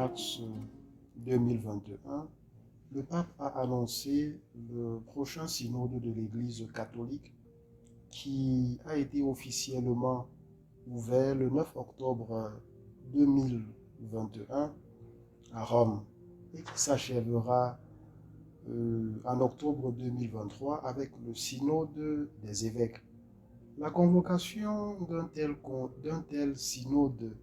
mars 2021, le pape a annoncé le prochain synode de l'Église catholique qui a été officiellement ouvert le 9 octobre 2021 à Rome et qui s'achèvera en octobre 2023 avec le synode des évêques. La convocation d'un tel synode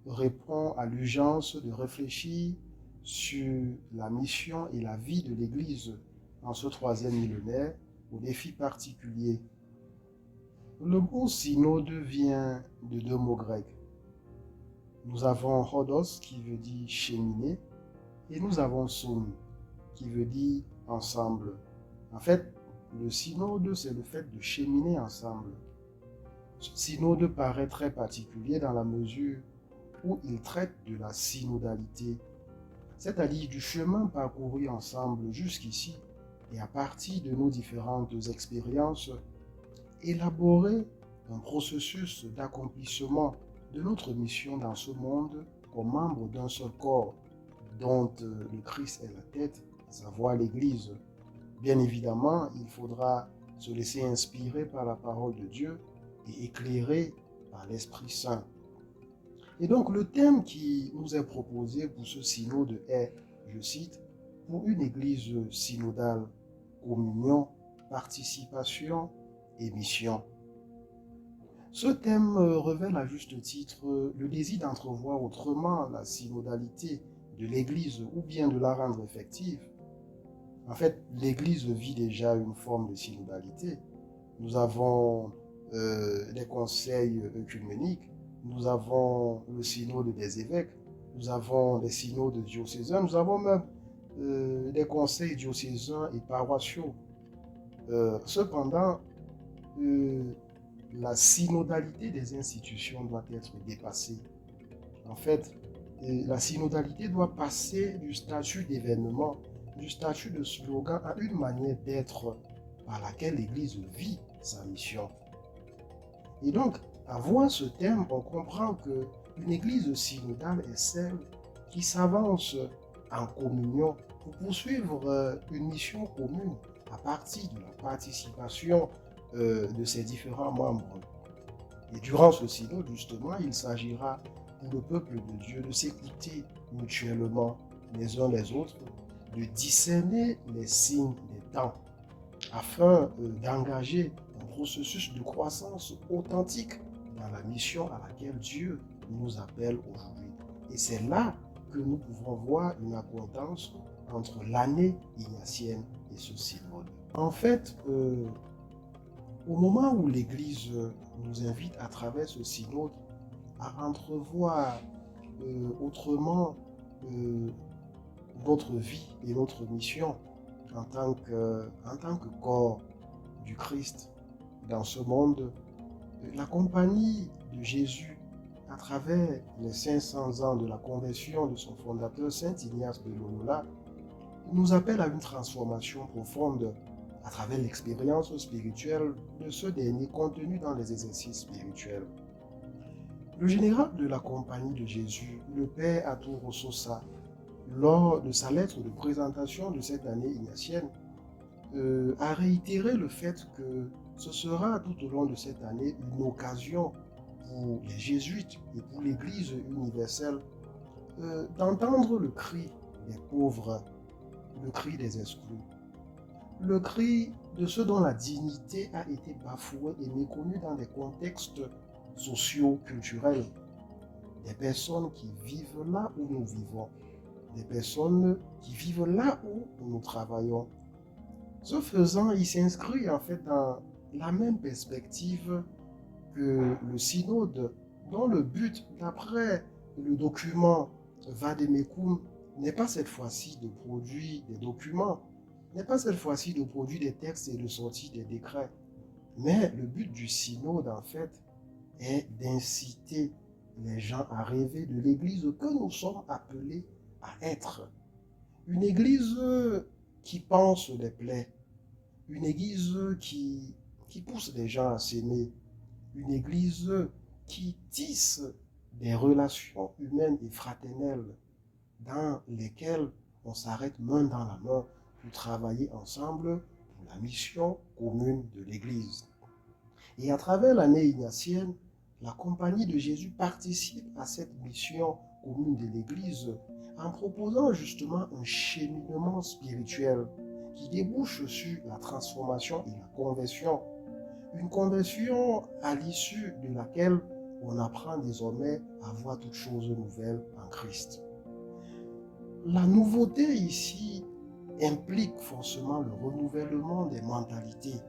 répond à l'urgence de réfléchir sur la mission et la vie de l'Église en ce troisième millénaire, aux défis particuliers. Le mot synode vient de deux mots grecs. Nous avons hodos qui veut dire cheminer et nous avons soum qui veut dire ensemble. En fait, le synode, c'est le fait de cheminer ensemble. Ce synode paraît très particulier dans la mesure où il traite de la synodalité, c'est-à-dire du chemin parcouru ensemble jusqu'ici et à partir de nos différentes expériences, élaborer un processus d'accomplissement de notre mission dans ce monde comme membre d'un seul corps dont le Christ est la tête, à savoir l'Église. Bien évidemment, il faudra se laisser inspirer par la parole de Dieu et éclairer par l'Esprit Saint. Et donc le thème qui nous est proposé pour ce synode est, je cite, « Pour une Église synodale, communion, participation et mission ». Ce thème révèle à juste titre le désir d'entrevoir autrement la synodalité de l'Église ou bien de la rendre effective. En fait, l'Église vit déjà une forme de synodalité. Nous avons des conseils œcuméniques, nous avons le synode des évêques, nous avons des synodes diocésains, nous avons même des conseils diocésains et paroissiaux. Cependant, la synodalité des institutions doit être dépassée. En fait, la synodalité doit passer du statut d'événement, du statut de slogan à une manière d'être par laquelle l'Église vit sa mission. Et donc, à voir ce thème, on comprend qu'une Église synodale est celle qui s'avance en communion pour poursuivre une mission commune à partir de la participation de ses différents membres. Et durant ce synode, justement, il s'agira pour le peuple de Dieu de s'écouter mutuellement les uns les autres, de discerner les signes des temps, afin d'engager un processus de croissance authentique dans la mission à laquelle Dieu nous appelle aujourd'hui. Et c'est là que nous pouvons voir une accointance entre l'année ignatienne et ce synode. En fait, au moment où l'Église nous invite à travers ce synode à entrevoir autrement notre vie et notre mission en tant que corps du Christ dans ce monde, la compagnie de Jésus, à travers les 500 ans de la conversion de son fondateur, Saint Ignace de Loyola, nous appelle à une transformation profonde à travers l'expérience spirituelle de ce dernier contenu dans les exercices spirituels. Le général de la compagnie de Jésus, le père Arturo Sosa, lors de sa lettre de présentation de cette année ignatienne, a réitéré le fait que ce sera tout au long de cette année une occasion pour les jésuites et pour l'Église universelle d'entendre le cri des pauvres, le cri des exclus, le cri de ceux dont la dignité a été bafouée et méconnue dans des contextes sociaux, culturels, des personnes qui vivent là où nous vivons, des personnes qui vivent là où nous travaillons. Ce faisant, il s'inscrit en fait dans la même perspective que le synode, dont le but, d'après le document Vademecum, n'est pas cette fois-ci de produire des documents, n'est pas cette fois-ci de produire des textes et de sortir des décrets, mais le but du synode, en fait, est d'inciter les gens à rêver de l'Église que nous sommes appelés à être. Une Église qui pense les plaies, une Église qui pousse les gens à s'aimer, une Église qui tisse des relations humaines et fraternelles dans lesquelles on s'arrête main dans la main pour travailler ensemble pour la mission commune de l'Église. Et à travers l'année ignatienne, la Compagnie de Jésus participe à cette mission commune de l'Église en proposant justement un cheminement spirituel qui débouche sur la transformation et la conversion. Une conversion à l'issue de laquelle on apprend désormais à voir toutes choses nouvelles en Christ. La nouveauté ici implique forcément le renouvellement des mentalités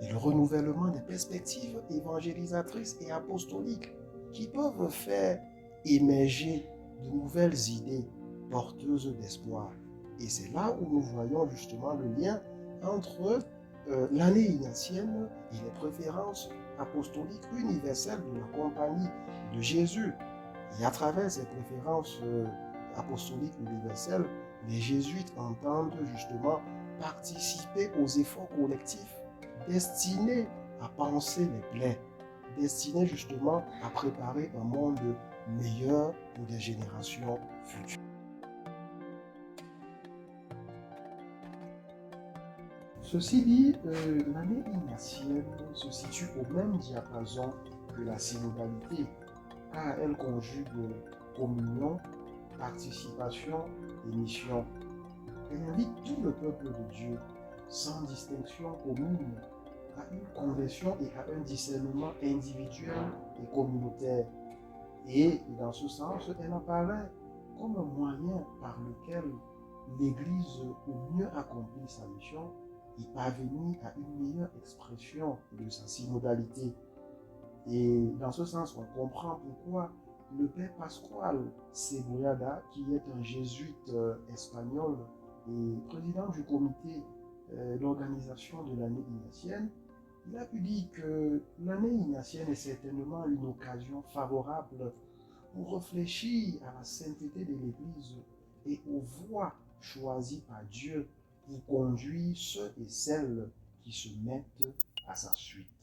et le renouvellement des perspectives évangélisatrices et apostoliques qui peuvent faire émerger de nouvelles idées porteuses d'espoir. Et c'est là où nous voyons justement le lien entre l'année ignatienne et les préférences apostoliques universelles de la Compagnie de Jésus. Et à travers ces préférences apostoliques universelles, les jésuites entendent justement participer aux efforts collectifs destinés à panser les plaies, destinés justement à préparer un monde meilleur pour des générations futures. Ceci dit, l'année ignatienne se situe au même diapason que la synodalité, car elle conjugue communion, participation et mission. Elle invite tout le peuple de Dieu, sans distinction commune, à une conversion et à un discernement individuel et communautaire. Et dans ce sens, elle apparaît comme un moyen par lequel l'Église peut mieux accomplir sa mission et parvenir à une meilleure expression de sa synodalité. Et dans ce sens, on comprend pourquoi le père Pascual Cebollarda, qui est un jésuite espagnol et président du comité d'organisation de l'année ignatienne, il a pu dire que l'année ignatienne est certainement une occasion favorable pour réfléchir à la sainteté de l'Église et aux voies choisies par Dieu pour conduire ceux et celles qui se mettent à sa suite.